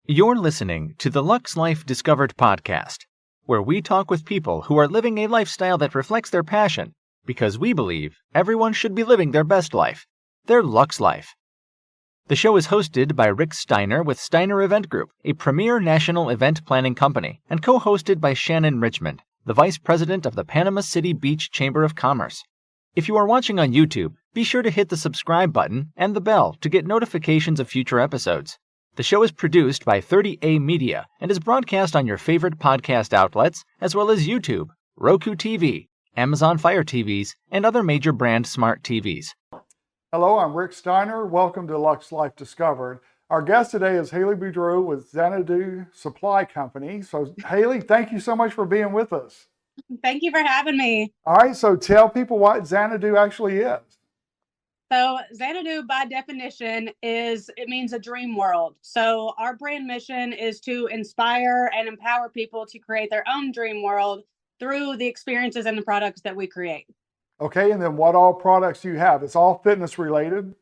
You're listening to the Lux Life Discovered podcast, where we talk with people who are living a lifestyle that reflects their passion, because we believe everyone should be living their best life, their Lux Life. The show is hosted by Rick Steiner with Steiner Event Group, a premier national event planning company, and co-hosted by Shannon Richmond, the Vice President of the Panama City Beach Chamber of Commerce. If you are watching on YouTube, be sure to hit the subscribe button and the bell to get notifications of future episodes. The show is produced by 30A Media and is broadcast on your favorite podcast outlets, as well as YouTube, Roku TV, Amazon Fire TVs, and other major brand smart TVs. Hello, I'm Rick Steiner. Welcome to Lux Life Discovered. Our guest today is Haley Boudreau with Xanadu Supply Company. So Haley, thank you so much for being with us. Thank you for having me. All right, so tell people what Xanadu actually is. So Xanadu, by definition, it means a dream world. So our brand mission is to inspire and empower people to create their own dream world through the experiences and the products that we create. Okay, and then what all products do you have? It's all fitness related?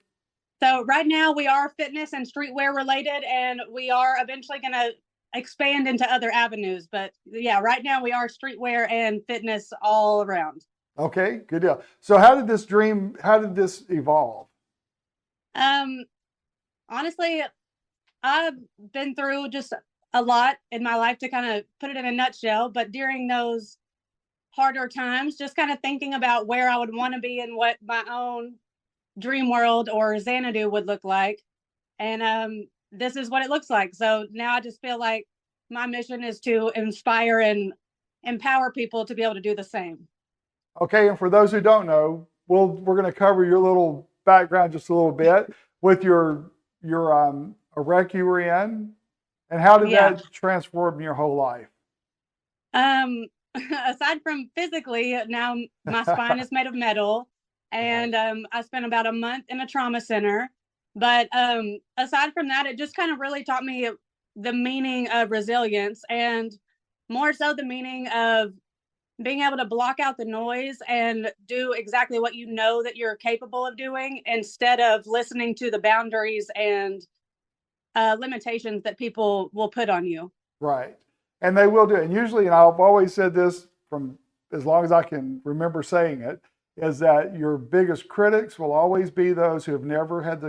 So right now we are fitness and streetwear related, and we are eventually going to expand into other avenues. But yeah, right now we are streetwear and fitness all around. Okay, good deal. So how did this evolve? Honestly, I've been through just a lot in my life, to kind of put it in a nutshell. But during those harder times, just kind of thinking about where I would want to be and what my own dream world or Xanadu would look like. And this is what it looks like. So now I just feel like my mission is to inspire and empower people to be able to do the same. Okay, and for those who don't know, we're going to cover your little background just a little bit with your a wreck you were in, and how did that transform your whole life? Aside from physically, now my spine is made of metal, and I spent about a month in a trauma center. But aside from that, it just kind of really taught me the meaning of resilience, and more so the meaning of being able to block out the noise and do exactly what you know that you're capable of doing, instead of listening to the boundaries and limitations that people will put on you. Right. And they will do it. And usually, and I've always said this from as long as I can remember saying it, is that your biggest critics will always be those who have never had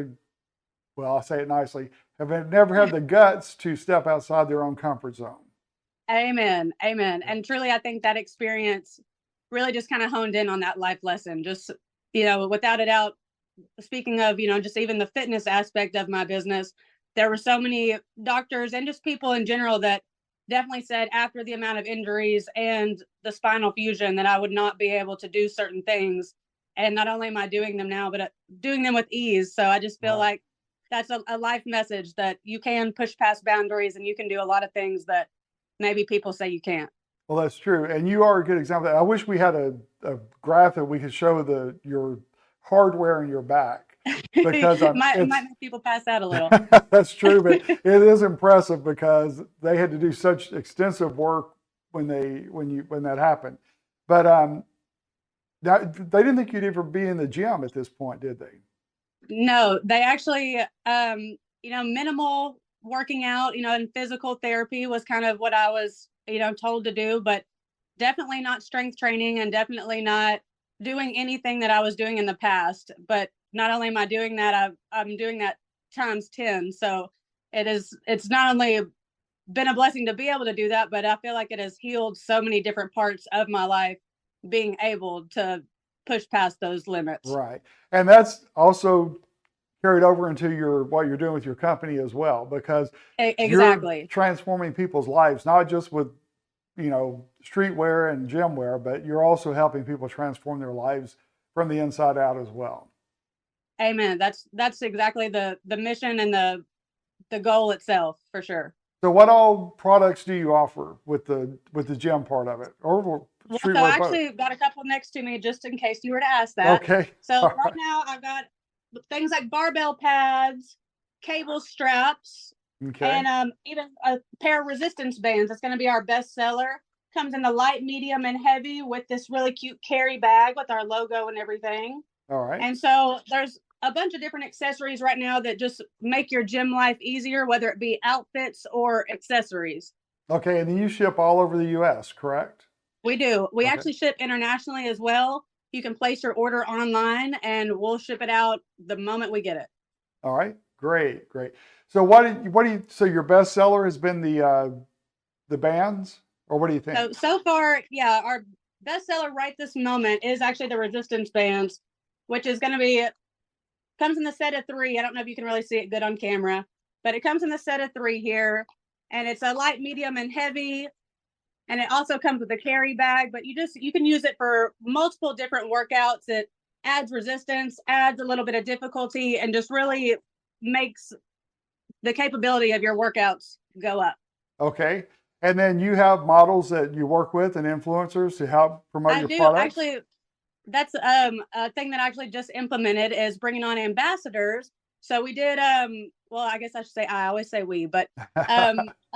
I'll say it nicely, have never had the guts to step outside their own comfort zone. Amen. Amen. And truly, I think that experience really just kind of honed in on that life lesson. Just, without a doubt, speaking of, just even the fitness aspect of my business, there were so many doctors and just people in general that definitely said after the amount of injuries and the spinal fusion that I would not be able to do certain things. And not only am I doing them now, but doing them with ease. So I just feel like that's a life message, that you can push past boundaries and you can do a lot of things that maybe people say you can't. Well, that's true. And you are a good example. I wish we had a graph that we could show your hardware in your back. Because it might make people pass out a little. That's true, but it is impressive because they had to do such extensive work when that happened. But they didn't think you'd ever be in the gym at this point, did they? No, they actually, minimal working out, and physical therapy was kind of what I was, told to do, but definitely not strength training, and definitely not doing anything that I was doing in the past. But not only am I doing that, I'm doing that times 10. So it's not only been a blessing to be able to do that, but I feel like it has healed so many different parts of my life, being able to push past those limits. Right. And that's also carried over into what you're doing with your company as well, because exactly, you're transforming people's lives, not just with, streetwear and gym wear, but you're also helping people transform their lives from the inside out as well. Amen. That's exactly the mission and the goal itself, for sure. So what all products do you offer with the gym part of it? Or so I actually got a couple next to me just in case you were to ask that. Okay. So right now I've got things like barbell pads, cable straps, and even a pair of resistance bands. That's going to be our best seller. Comes in the light, medium, and heavy with this really cute carry bag with our logo and everything. All right. And so there's a bunch of different accessories right now that just make your gym life easier, whether it be outfits or accessories. Okay, and then you ship all over the U.S., correct? We do. We Okay. actually ship internationally as well. You can place your order online and we'll ship it out the moment we get it. All right, great, great. So so your best seller has been the bands, or what do you think? So far, yeah, our best seller right this moment is actually the resistance bands, which is going to be, comes in the set of 3. I don't know if you can really see it good on camera, but it comes in the set of 3 here, and it's a light, medium, and heavy. And it also comes with a carry bag, but you can use it for multiple different workouts. It adds resistance, adds a little bit of difficulty, and just really makes the capability of your workouts go up. Okay. And then you have models that you work with and influencers to help promote your products? Actually, that's a thing that I actually just implemented is bringing on ambassadors. So we did, well, I guess I should say I always say we, but I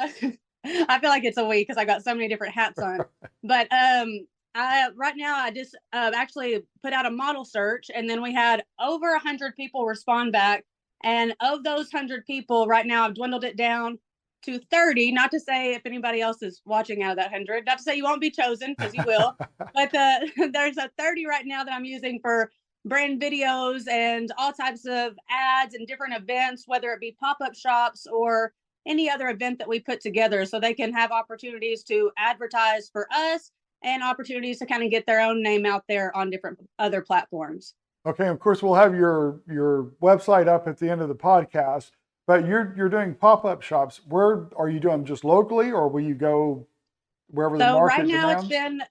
feel like it's a we because I got so many different hats on. But right now I just actually put out a model search, and then we had over 100 people respond back. And of those 100 people, right now I've dwindled it down to 30. Not to say if anybody else is watching out of that 100, not to say you won't be chosen, because you will. But there's a 30 right now that I'm using for brand videos and all types of ads and different events, whether it be pop-up shops or any other event that we put together, so they can have opportunities to advertise for us and opportunities to kind of get their own name out there on different other platforms. Okay, of course, we'll have your website up at the end of the podcast, but you're doing pop-up shops. Where are you doing? Just locally, or will you go wherever the market right now demands?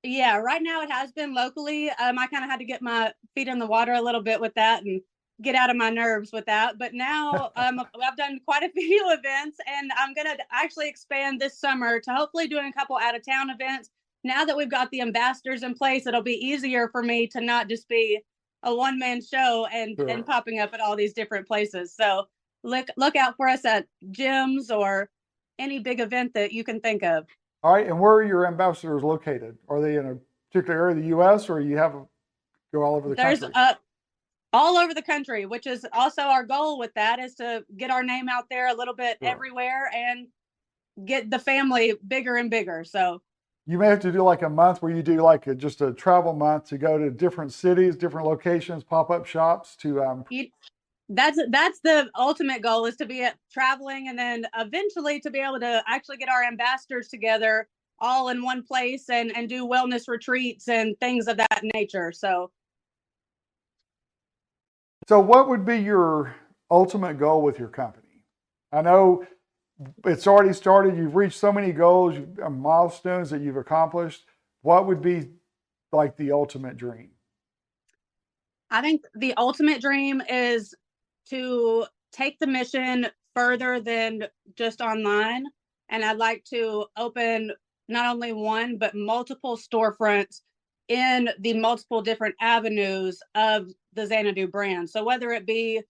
right now it has been locally. I kind of had to get my feet in the water a little bit with that and get out of my nerves with that. But now I've done quite a few events, and I'm going to actually expand this summer to hopefully doing a couple out of town events. Now that we've got the ambassadors in place, it'll be easier for me to not just be a one-man show and popping up at all these different places. So look out for us at gyms or any big event that you can think of. All right, and where are your ambassadors located? Are they in a particular area of the U.S., or you have go all over the country? All over the country, which is also our goal with that, is to get our name out there a little bit everywhere and get the family bigger and bigger. So you may have to do like a month where you do like just a travel month to go to different cities, different locations, pop-up shops to that's the ultimate goal, is to be traveling, and then eventually to be able to actually get our ambassadors together all in one place and do wellness retreats and things of that nature. So what would be your ultimate goal with your company? I know it's already started. You've reached so many goals, milestones that you've accomplished. What would be like the ultimate dream? I think the ultimate dream is to take the mission further than just online. And I'd like to open not only one, but multiple storefronts in the multiple different avenues of the Xanadu brand. So whether it be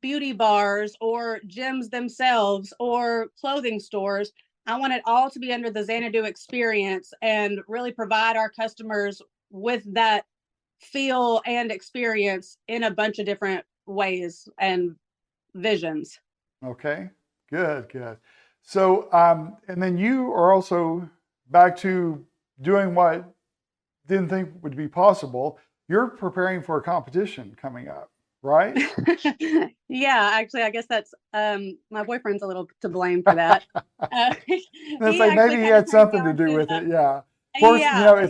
beauty bars or gyms themselves or clothing stores, I want it all to be under the Xanadu experience and really provide our customers with that feel and experience in a bunch of different ways and visions. Okay, good. So, and then you are also back to doing what didn't think would be possible. You're preparing for a competition coming up, right? Yeah, actually, I guess that's my boyfriend's a little to blame for that. Maybe he had something to do with it. Yeah. Of course,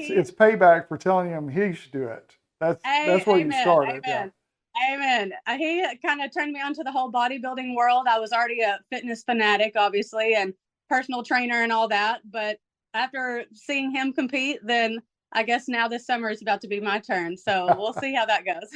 it's payback for telling him he should do it. That's where you started. Amen. He kind of turned me on to the whole bodybuilding world. I was already a fitness fanatic, obviously, and personal trainer and all that. But after seeing him compete, then I guess now this summer is about to be my turn. So we'll see how that goes.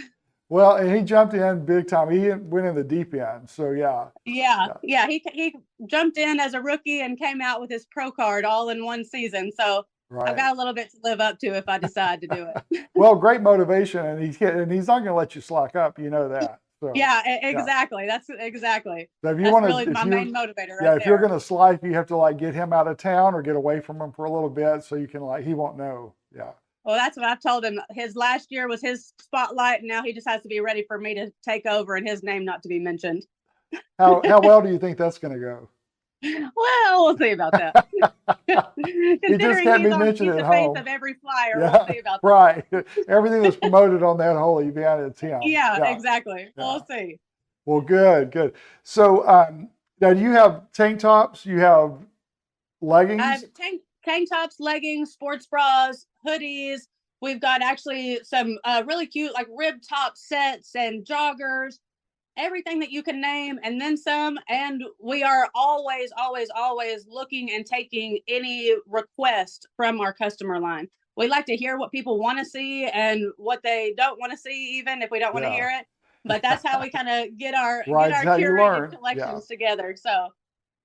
Well, and he jumped in big time. He went in the deep end. So yeah. He jumped in as a rookie and came out with his pro card all in one season. So I've got a little bit to live up to if I decide to do it. Well, great motivation, and he's not going to let you slack up. You know that. So, exactly. That's exactly. So if you That's really my main motivator. If you're going to slack, you have to like get him out of town or get away from him for a little bit so you can he won't know. Yeah. Well, that's what I've told him. His last year was his spotlight, and now he just has to be ready for me to take over and his name not to be mentioned. How well do you think that's going to go? Well, we'll see about that. He just Considering can't he's be on mentioned the at face home. of every flyer, Yeah, we'll see about that. right. Everything that's promoted on that whole event, it's him. Yeah, exactly. Yeah. We'll see. Well, good. So now do you have tank tops? You have leggings? I have tank tops, leggings, sports bras, hoodies. We've got actually some really cute like rib top sets and joggers, everything that you can name and then some. And we are always looking and taking any request from our customer line. We like to hear what people want to see and what they don't want to see, even if we don't want to hear it. But that's how we kind of get our curated collections together. So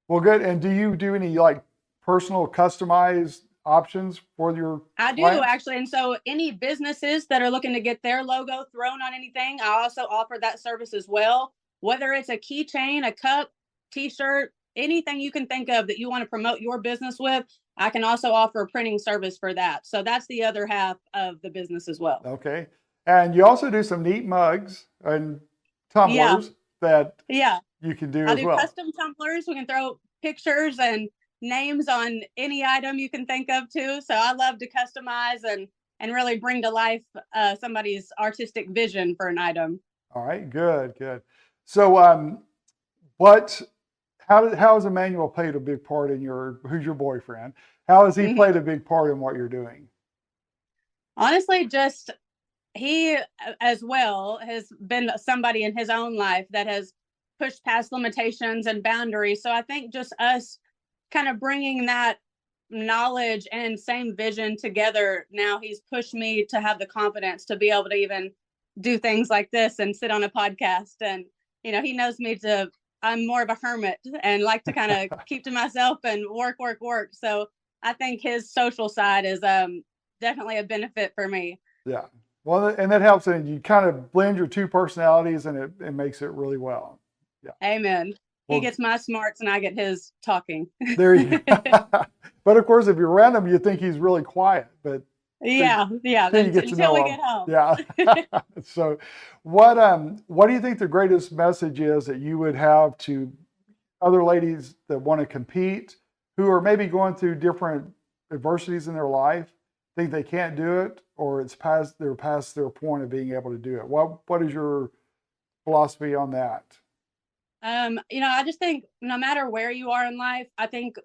well, good. And do you do any like personal customized options for your I do clients? actually. And so any businesses that are looking to get their logo thrown on anything, I also offer that service as well. Whether it's a keychain, a cup, t-shirt, anything you can think of that you want to promote your business with, I can also offer a printing service for that. So that's the other half of the business as well. Okay. And you also do some neat mugs and tumblers that you can do as well. I do custom tumblers. We can throw pictures and names on any item you can think of too. So I love to customize and really bring to life somebody's artistic vision for an item. All right, good. So how has Emmanuel played a big part in who's your boyfriend? How has he played a big part in what you're doing? Honestly, just he as well has been somebody in his own life that has pushed past limitations and boundaries. So I think just us kind of bringing that knowledge and same vision together. Now he's pushed me to have the confidence to be able to even do things like this and sit on a podcast. And, he knows me I'm more of a hermit and like to kind of keep to myself and work. So I think his social side is definitely a benefit for me. Yeah. Well, and that helps. And you kind of blend your two personalities and it makes it really well. Yeah. Amen. He gets my smarts and I get his talking. There you go. But of course, if you're around him, you think he's really quiet. But until we get home. Yeah. So, what do you think the greatest message is that you would have to other ladies that want to compete, who are maybe going through different adversities in their life, think they can't do it, or they're past their point of being able to do it? What is your philosophy on that? I just think no matter where you are in life, I think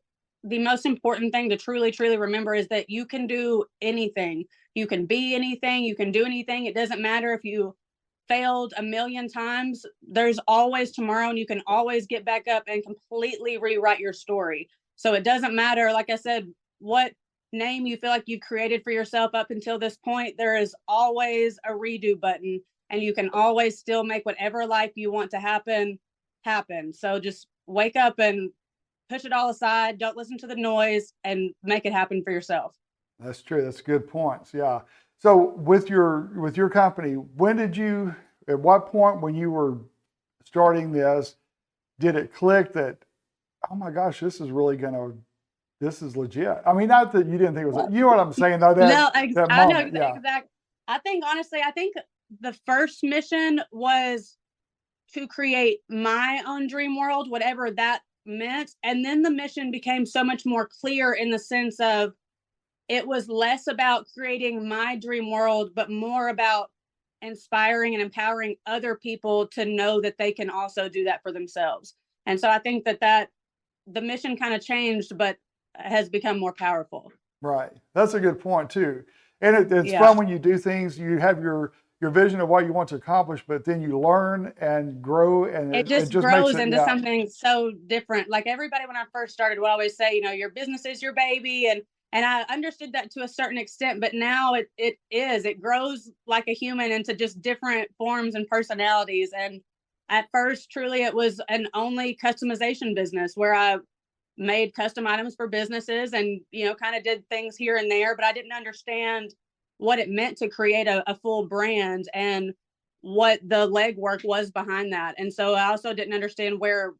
the most important thing to truly remember is that you can do anything. You can be anything. You can do anything. It doesn't matter if you failed a million times. There's always tomorrow, and you can always get back up and completely rewrite your story. So it doesn't matter, like I said, what name you feel like you created for yourself up until this point. There is always a redo button, and you can always still make whatever life you want to happen. So just wake up and push it all aside. Don't listen to the noise and make it happen for yourself. That's true. That's good points. Yeah. So with your company, at what point when you were starting this, did it click that, oh my gosh, this is legit? I mean, not that you didn't think it was, you know what I'm saying though? I know exactly. I think honestly, the first mission was to create my own dream world, whatever that meant. And then the mission became so much more clear in the sense of it was less about creating my dream world, but more about inspiring and empowering other people to know that they can also do that for themselves. And so I think that the mission kind of changed, but has become more powerful. Right. That's a good point too. And it's fun when you do things, you have your vision of what you want to accomplish, but then you learn and grow, and it just grows into something so different. Like everybody, when I first started, would always say, your business is your baby. And I understood that to a certain extent, but now it grows like a human into just different forms and personalities. And at first, truly, it was an only customization business where I made custom items for businesses and, kind of did things here and there, but I didn't understand what it meant to create a full brand and what the legwork was behind that. And so I also didn't understand where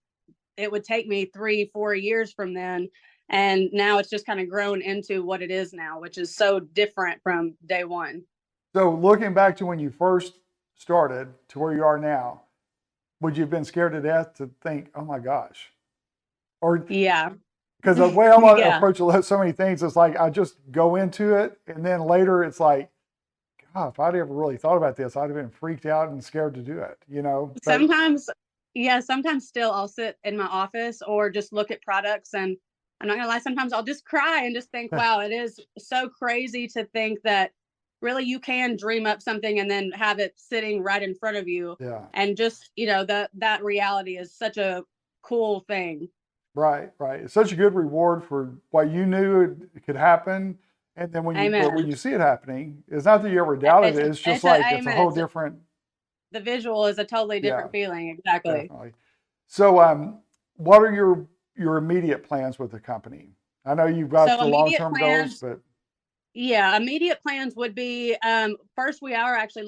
it would take me 3-4 years from then. And now it's just kind of grown into what it is now, which is so different from day one. So looking back to when you first started to where you are now, would you have been scared to death to think, oh my gosh? Or Yeah. because the way I'm Yeah. approach so many things, it's like I just go into it, and then later it's like, God, if I'd ever really thought about this, I'd have been freaked out and scared to do it, you know? But, Sometimes still I'll sit in my office or just look at products, and I'm not gonna lie, sometimes I'll just cry and just think, wow, it is so crazy to think that really you can dream up something and then have it sitting right in front of you. yeah, And just, that reality is such a cool thing. right. It's such a good reward for what you knew it could happen. And then when Amen. you see it happening, it's not that you ever doubted it. It's just it's a whole different. The visual is a totally different feeling. Exactly. Definitely. So, what are your immediate plans with the company? I know you've got the long-term goals, but yeah, immediate plans would be, first we are actually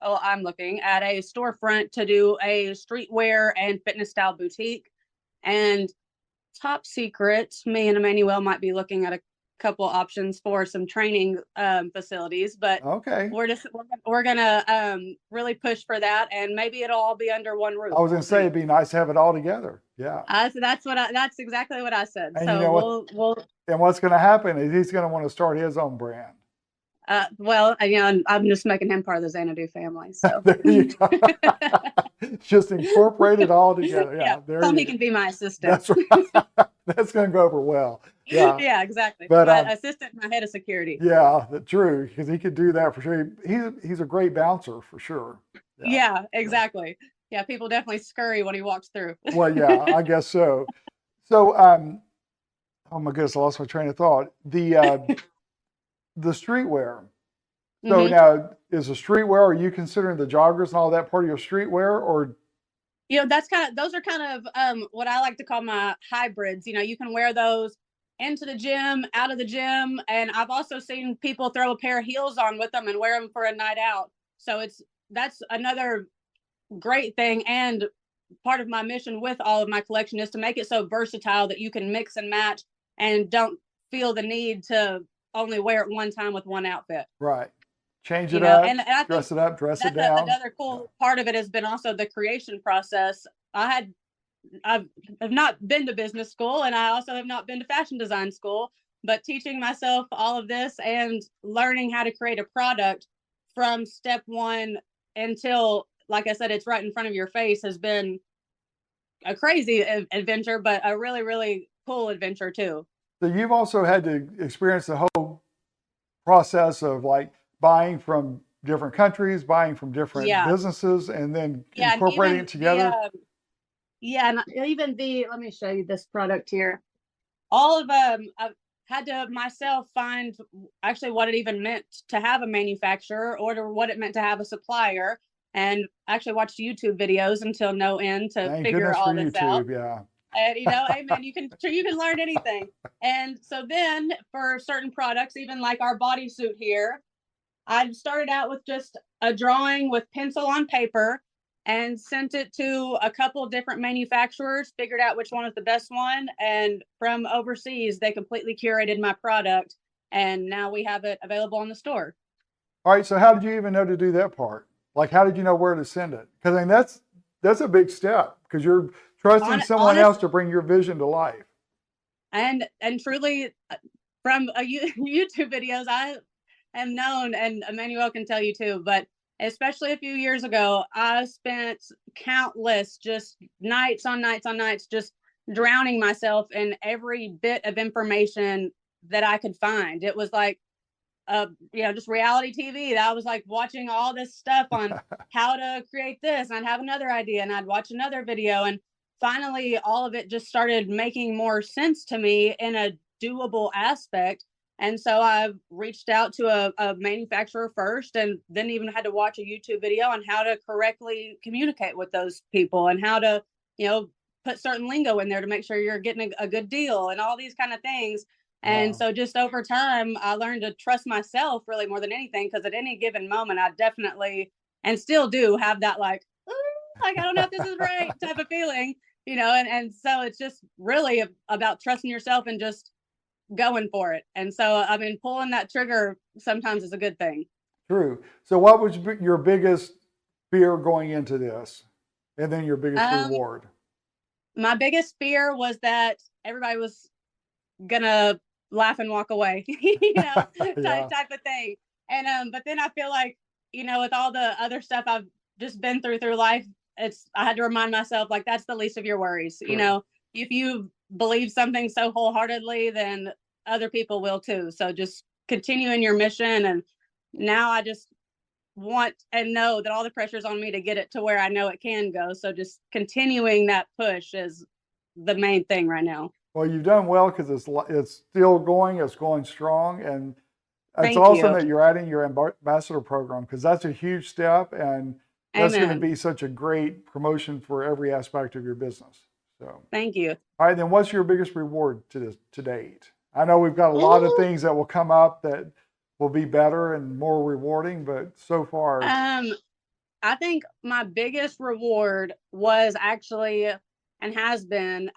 I'm looking at a storefront to do a streetwear and fitness style boutique. And top secret, me and Emmanuel might be looking at a couple options for some training facilities, but okay. we're gonna really push for that, and maybe it'll all be under one roof. I was going to say it'd be nice to have it all together. Yeah. So that's exactly what I said. And so you know we'll and what's going to happen is he's going to want to start his own brand. I'm just making him part of the Xanadu family. So There you go. Just incorporate it all together. Yeah, there he can be my assistant. That's right. That's going to go over well. Yeah. Yeah, exactly. But, my assistant, my head of security. Yeah, true, because he could do that for sure. He's a great bouncer for sure. Yeah, exactly. Yeah, people definitely scurry when he walks through. Well, yeah, I guess so. So, oh my goodness, I lost my train of thought. The streetwear. So now, is the streetwear, are you considering the joggers and all that part of your streetwear, or? Those are kind of what I like to call my hybrids. You can wear those into the gym, out of the gym, and I've also seen people throw a pair of heels on with them and wear them for a night out. So that's another great thing, and part of my mission with all of my collection is to make it so versatile that you can mix and match and don't feel the need to only wear it one time with one outfit. Right. Change it up, and I dress it up, dress it down. Another cool part of it has been also the creation process. I've not been to business school, and I also have not been to fashion design school, but teaching myself all of this and learning how to create a product from step one until, like I said, it's right in front of your face has been a crazy adventure, but a really, really cool adventure too. So you've also had to experience the whole process of like buying from different countries, buying from different businesses, and then incorporating it together. And even let me show you this product here. All of them, I've had to myself find actually what it even meant to have a manufacturer or what it meant to have a supplier, and actually watched YouTube videos until no end to figure all this out. Yeah. And amen, you can learn anything. And so then for certain products, even like our bodysuit here, I started out with just a drawing with pencil on paper and sent it to a couple of different manufacturers, figured out which one was the best one. And from overseas, they completely curated my product. And now we have it available in the store. All right. So how did you even know to do that part? Like, how did you know where to send it? Because I mean, that's a big step, because you're trusting someone else to bring your vision to life. And truly, from YouTube videos, I am known, and Emmanuel can tell you too, but especially a few years ago, I spent countless just nights on nights just drowning myself in every bit of information that I could find. It was like just reality TV. I was like watching all this stuff on how to create this, and I'd have another idea and I'd watch another video, and finally all of it just started making more sense to me in a doable aspect. And so I reached out to a manufacturer first, and then even had to watch a YouTube video on how to correctly communicate with those people and how to, put certain lingo in there to make sure you're getting a good deal and all these kind of things. And so just over time, I learned to trust myself really more than anything, because at any given moment, I definitely, and still do, have that like I don't know if this is right type of feeling. and so it's just really about trusting yourself and just going for it. And so, I mean, pulling that trigger sometimes is a good thing. True. So what was your biggest fear going into this? And then your biggest reward? My biggest fear was that everybody was gonna laugh and walk away, Yeah. type of thing. And but then I feel like, with all the other stuff I've just been through life, I had to remind myself, like, that's the least of your worries. Sure. If you believe something so wholeheartedly, then other people will too. So just continue in your mission. And now I just want and know that all the pressure's on me to get it to where I know it can go. So just continuing that push is the main thing right now. Well, you've done well, because it's still going. It's going strong, and it's Thank awesome you. that you're adding your ambassador program, because that's a huge step, and that's going to Amen. be such a great promotion for every aspect of your business. So, Thank you. all right, then what's your biggest reward to date? I know we've got a lot of things that will come up that will be better and more rewarding, but so far, I think my biggest reward was actually, and has been,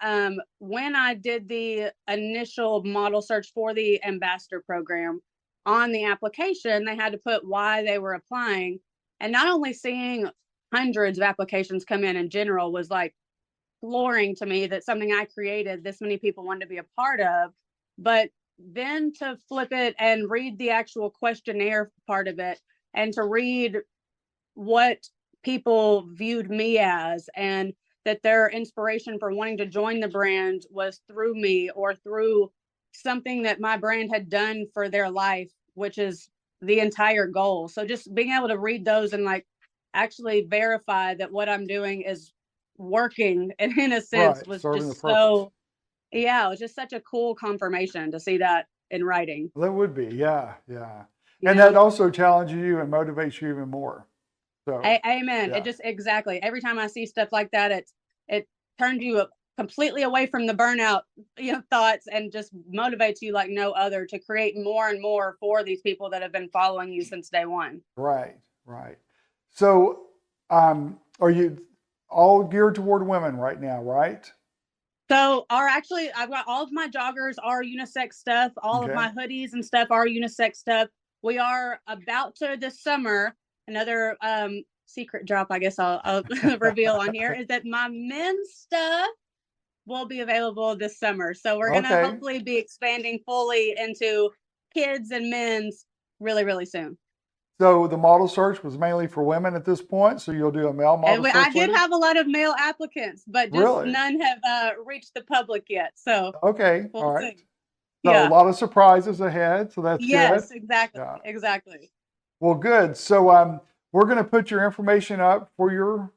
when I did the initial model search for the ambassador program. On the application, they had to put why they were applying, and not only seeing hundreds of applications come in general was like flooring to me, that something I created, this many people wanted to be a part of. But then to flip it and read the actual questionnaire part of it, and to read what people viewed me as, and that their inspiration for wanting to join the brand was through me or through something that my brand had done for their life, which is the entire goal. So just being able to read those and like actually verify that what I'm doing is working, and in a sense, right, was serving the just purpose. it was just such a cool confirmation to see that in writing. That would be, yeah. You And know? that also challenges you and motivates you even more. So, Amen. yeah, It just exactly every time I see stuff like that, it turns you completely away from the burnout, thoughts, and just motivates you like no other to create more and more for these people that have been following you since day one. right. So, are you all geared toward women right now, right? So I've got all of my joggers are unisex stuff. All of Okay. my hoodies and stuff are unisex stuff. We are about to this summer. Another secret drop, I guess I'll reveal on here, is that my men's stuff will be available this summer. So we're gonna Okay. hopefully be expanding fully into kids and men's really, really soon. So the model search was mainly for women at this point. So you'll do a male model And search I did later? have a lot of male applicants, but just Really? none have reached the public yet. So Okay. we'll All right. see. So a Yeah. lot of surprises ahead. So that's good. Yes, exactly. Yeah. Exactly. Well, good. So we're going to put your information up for your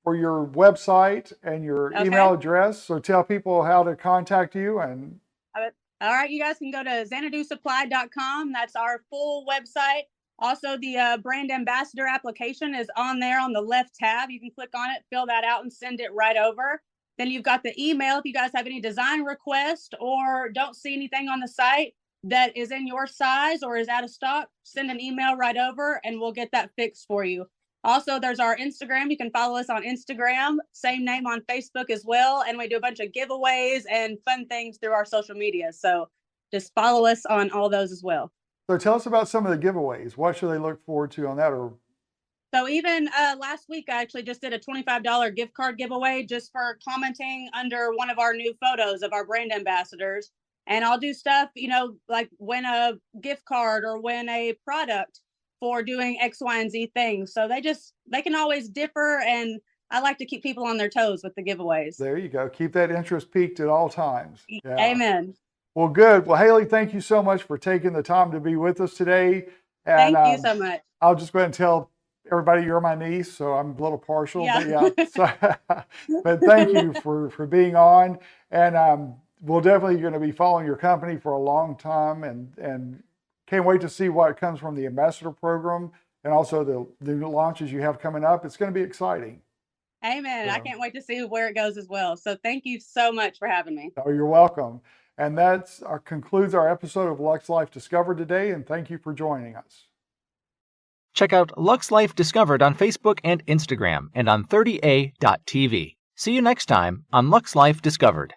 website and your Okay. email address. So tell people how to contact you. And All right, you guys can go to xanadusupply.com. That's our full website. Also, the brand ambassador application is on there on the left tab. You can click on it, fill that out, and send it right over. Then you've got the email. If you guys have any design requests or don't see anything on the site that is in your size or is out of stock, send an email right over and we'll get that fixed for you. Also, there's our Instagram. You can follow us on Instagram, same name on Facebook as well. And we do a bunch of giveaways and fun things through our social media. So just follow us on all those as well. so tell us about some of the giveaways. What should they look forward to on that? Or So even last week, I actually just did a $25 gift card giveaway just for commenting under one of our new photos of our brand ambassadors. And I'll do stuff, like win a gift card or win a product for doing X, Y, and Z things. So they can always differ. And I like to keep people on their toes with the giveaways. there you go. Keep that interest peaked at all times. Yeah. Amen. Well, good. Well, Haley, thank you so much for taking the time to be with us today. And Thank you so much. I'll just go ahead and tell everybody you're my niece, so I'm a little partial. Yeah. But yeah. But thank you for being on. And we're definitely going to be following your company for a long time, and can't wait to see what comes from the ambassador program and also the new launches you have coming up. It's going to be exciting. Amen. Yeah. I can't wait to see where it goes as well. So thank you so much for having me. Oh, you're welcome. And that concludes our episode of Lux Life Discovered today, and thank you for joining us. Check out Lux Life Discovered on Facebook and Instagram and on 30a.tv. See you next time on Lux Life Discovered.